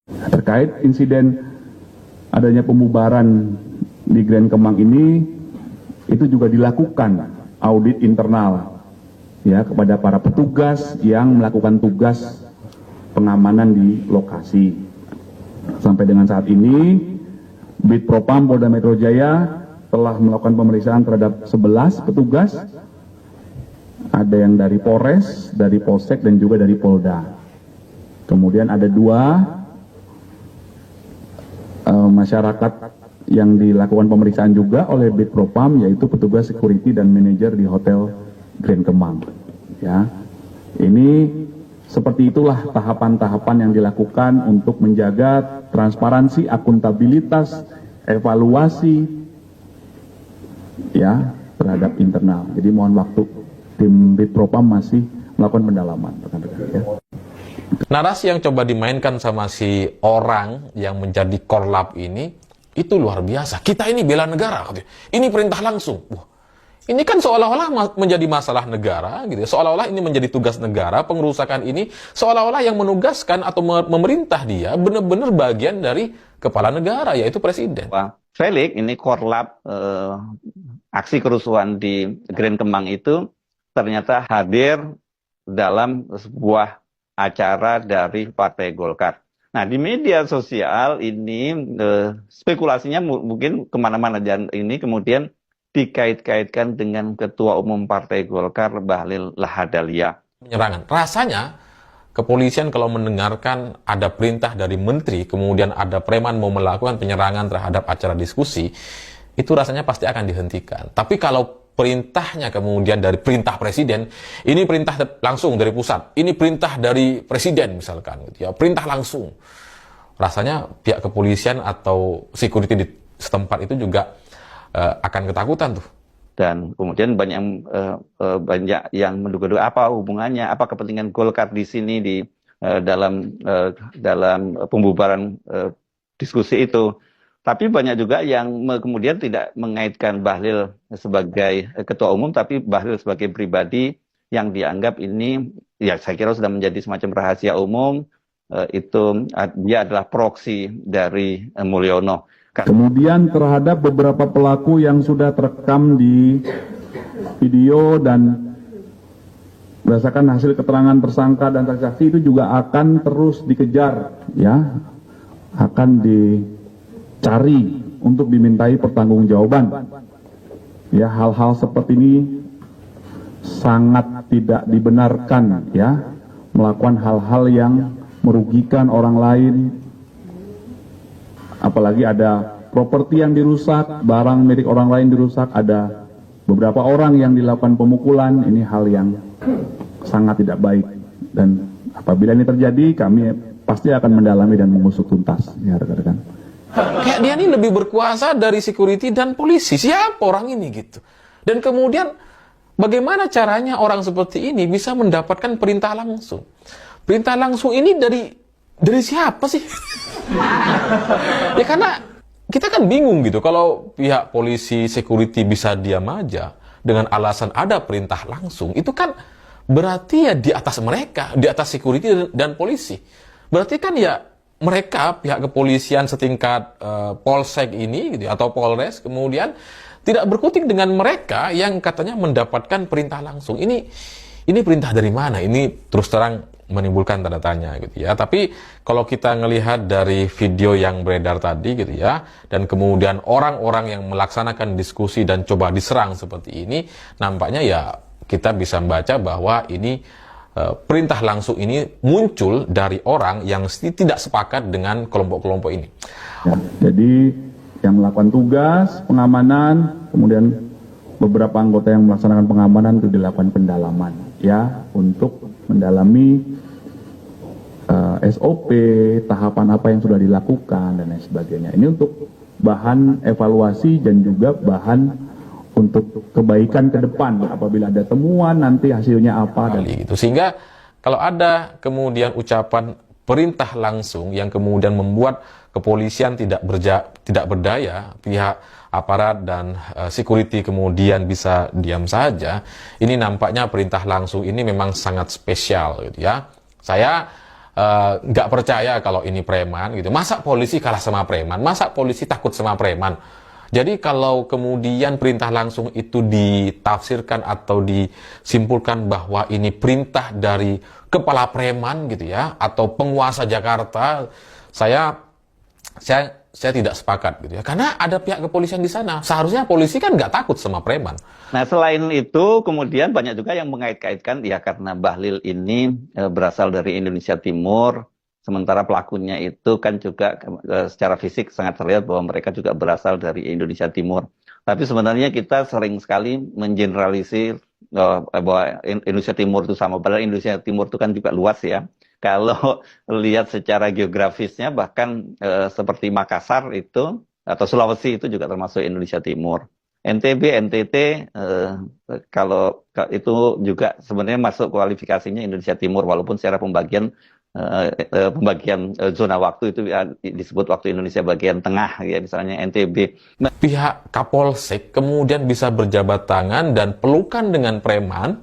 Terkait insiden adanya pembubaran di Grand Kemang ini, itu juga dilakukan audit internal ya kepada para petugas yang melakukan tugas pengamanan di lokasi. Sampai dengan saat ini, Bid Propam Polda Metro Jaya telah melakukan pemeriksaan terhadap 11 petugas, ada yang dari Polres, dari Polsek, dan juga dari Polda. Kemudian ada 2 masyarakat yang dilakukan pemeriksaan juga oleh Bid Propam, yaitu petugas security dan manajer di Hotel Grand Kemang. Ya, ini seperti itulah tahapan-tahapan yang dilakukan untuk menjaga transparansi, akuntabilitas, evaluasi ya terhadap internal. Jadi mohon waktu, tim Bid Propam masih melakukan pendalaman, rekan-rekan ya. Narasi yang coba dimainkan sama si orang yang menjadi korlap ini, itu luar biasa. Kita ini bela negara, ini perintah langsung. Wah, ini kan seolah-olah menjadi masalah negara, gitu. Seolah-olah ini menjadi tugas negara, pengerusakan ini seolah-olah yang menugaskan atau memerintah dia benar-benar bagian dari kepala negara, yaitu presiden. Wah, Felix, ini korlap aksi kerusuhan di Grand Kemang itu ternyata hadir dalam sebuah acara dari Partai Golkar. Nah, di media sosial ini spekulasinya mungkin kemana-mana, dan ini kemudian dikait-kaitkan dengan Ketua Umum Partai Golkar, Bahlil Lahadalia. Penyerangan. Rasanya kepolisian kalau mendengarkan ada perintah dari menteri, kemudian ada preman mau melakukan penyerangan terhadap acara diskusi, itu rasanya pasti akan dihentikan. Tapi kalau perintahnya kemudian dari perintah presiden, ini perintah langsung dari pusat, ini perintah dari presiden misalkan, gitu ya, perintah langsung. Rasanya pihak kepolisian atau security di setempat itu juga akan ketakutan tuh. Dan kemudian banyak yang menduga-duga apa hubungannya, apa kepentingan Golkar di sini di dalam pembubaran diskusi itu. Tapi banyak juga yang kemudian tidak mengaitkan Bahlil sebagai ketua umum, tapi Bahlil sebagai pribadi yang dianggap ini, ya saya kira sudah menjadi semacam rahasia umum, itu dia adalah proksi dari Mulyono. Kemudian terhadap beberapa pelaku yang sudah terekam di video dan berdasarkan hasil keterangan tersangka dan saksi itu juga akan terus dikejar, ya, akan dicari untuk dimintai pertanggungjawaban. Ya, hal-hal seperti ini sangat tidak dibenarkan, ya, melakukan hal-hal yang merugikan orang lain. Apalagi ada properti yang dirusak, barang milik orang lain dirusak, ada beberapa orang yang dilakukan pemukulan. Ini hal yang sangat tidak baik, dan apabila ini terjadi kami pasti akan mendalami dan mengusut tuntas, ya rekan-rekan. Kayak dia ini lebih berkuasa dari security dan polisi. Siapa orang ini gitu? Dan kemudian bagaimana caranya orang seperti ini bisa mendapatkan perintah langsung? Perintah langsung ini dari siapa sih? Ya karena kita kan bingung gitu, kalau pihak polisi, security bisa diam aja dengan alasan ada perintah langsung, itu kan berarti ya di atas mereka, di atas security dan polisi. Berarti kan ya mereka, pihak kepolisian setingkat polsek ini gitu, atau polres, kemudian tidak berkutik dengan mereka yang katanya mendapatkan perintah langsung. Ini perintah dari mana? Ini terus terang menimbulkan tanda tanya gitu ya. Tapi kalau kita ngelihat dari video yang beredar tadi gitu ya, dan kemudian orang-orang yang melaksanakan diskusi dan coba diserang seperti ini, nampaknya ya kita bisa membaca bahwa ini perintah langsung ini muncul dari orang yang tidak sepakat dengan kelompok-kelompok ini. Ya, jadi yang melakukan tugas pengamanan, kemudian beberapa anggota yang melaksanakan pengamanan itu dilakukan pendalaman, ya, untuk mendalami SOP, tahapan apa yang sudah dilakukan dan lain sebagainya. Ini untuk bahan evaluasi dan juga bahan untuk kebaikan ke depan. Apabila ada temuan nanti hasilnya apa dan gitu. Sehingga kalau ada kemudian ucapan perintah langsung yang kemudian membuat kepolisian tidak berdaya, pihak aparat dan security kemudian bisa diam saja, ini nampaknya perintah langsung ini memang sangat spesial gitu ya. Saya nggak percaya kalau ini preman gitu. Masa polisi kalah sama preman? Masa polisi takut sama preman? Jadi kalau kemudian perintah langsung itu ditafsirkan atau disimpulkan bahwa ini perintah dari kepala preman gitu ya, atau penguasa Jakarta, saya tidak sepakat gitu ya. Karena ada pihak kepolisian di sana. Seharusnya polisi kan nggak takut sama preman. Nah, selain itu, kemudian banyak juga yang mengait-kaitkan, ya karena Bahlil ini berasal dari Indonesia Timur, sementara pelakunya itu kan juga secara fisik sangat terlihat bahwa mereka juga berasal dari Indonesia Timur. Tapi sebenarnya kita sering sekali mengeneralisir bahwa Indonesia Timur itu sama. Padahal Indonesia Timur itu kan juga luas ya. Kalau lihat secara geografisnya, bahkan seperti Makassar itu, atau Sulawesi itu juga termasuk Indonesia Timur. NTB, NTT, kalau itu juga sebenarnya masuk kualifikasinya Indonesia Timur, walaupun secara pembagian zona waktu itu disebut waktu Indonesia bagian tengah, ya misalnya NTB. Pihak Kapolsek kemudian bisa berjabat tangan dan pelukan dengan preman.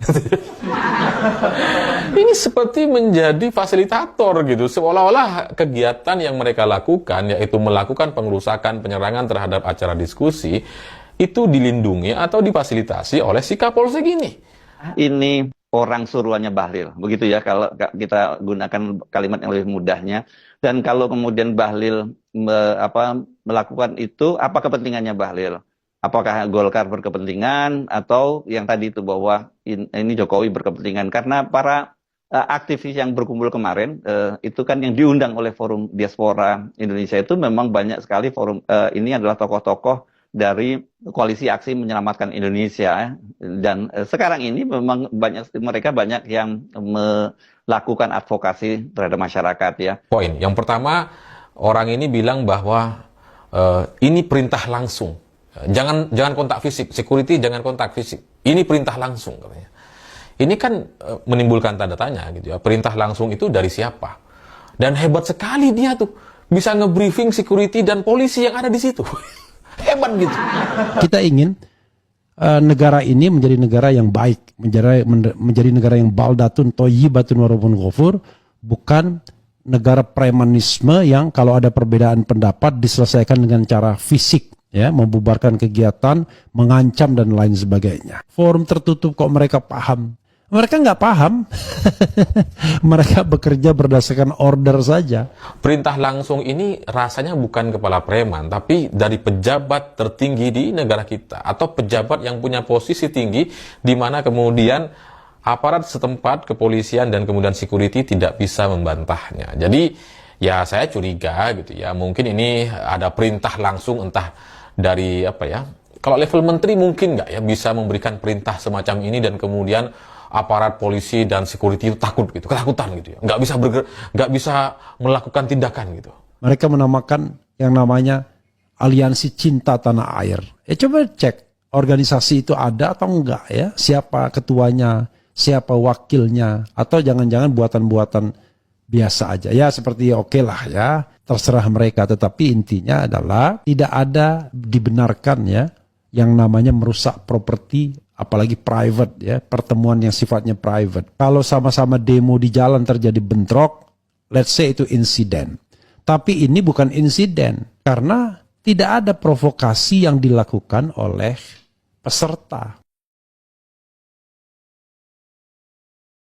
Ini seperti menjadi fasilitator gitu, seolah-olah kegiatan yang mereka lakukan, yaitu melakukan pengerusakan, penyerangan terhadap acara diskusi, itu dilindungi atau difasilitasi oleh si Kapolsek ini. Ini orang suruhannya Bahlil, begitu ya kalau kita gunakan kalimat yang lebih mudahnya. Dan kalau kemudian Bahlil melakukan itu, apa kepentingannya Bahlil? Apakah Golkar berkepentingan, atau yang tadi itu bahwa ini Jokowi berkepentingan? Karena para aktivis yang berkumpul kemarin itu kan yang diundang oleh Forum Diaspora Indonesia itu memang banyak sekali ini adalah tokoh-tokoh dari Koalisi Aksi Menyelamatkan Indonesia, dan sekarang ini memang mereka banyak yang melakukan advokasi terhadap masyarakat ya. Poin yang pertama, orang ini bilang bahwa ini perintah langsung, jangan kontak fisik, security jangan kontak fisik, ini perintah langsung katanya. Ini kan menimbulkan tanda tanya gitu ya, perintah langsung itu dari siapa? Dan hebat sekali dia tuh bisa nge-briefing security dan polisi yang ada di situ. Hebat gitu. Kita ingin negara ini menjadi negara yang baik, menjadi negara yang baldatun thayyibatun warabun ghafur, bukan negara premanisme yang kalau ada perbedaan pendapat diselesaikan dengan cara fisik, ya, membubarkan kegiatan, mengancam dan lain sebagainya. Forum tertutup kok mereka paham? Mereka nggak paham. Mereka bekerja berdasarkan order saja. Perintah langsung ini rasanya bukan kepala preman, tapi dari pejabat tertinggi di negara kita, atau pejabat yang punya posisi tinggi, di mana kemudian aparat setempat, kepolisian dan kemudian security tidak bisa membantahnya. Jadi ya saya curiga gitu ya, mungkin ini ada perintah langsung, entah dari apa ya. Kalau level menteri mungkin nggak ya bisa memberikan perintah semacam ini, dan kemudian aparat polisi dan security itu takut gitu, ketakutan gitu ya, nggak bisa melakukan tindakan gitu. Mereka menamakan yang namanya Aliansi Cinta Tanah Air. Coba cek organisasi itu ada atau enggak ya, siapa ketuanya, siapa wakilnya, atau jangan-jangan buatan-buatan biasa aja ya, seperti oke lah ya, terserah mereka. Tetapi intinya adalah tidak ada dibenarkan ya yang namanya merusak properti, apalagi private ya, pertemuan yang sifatnya private. Kalau sama-sama demo di jalan terjadi bentrok, let's say itu insiden. Tapi ini bukan insiden, karena tidak ada provokasi yang dilakukan oleh peserta.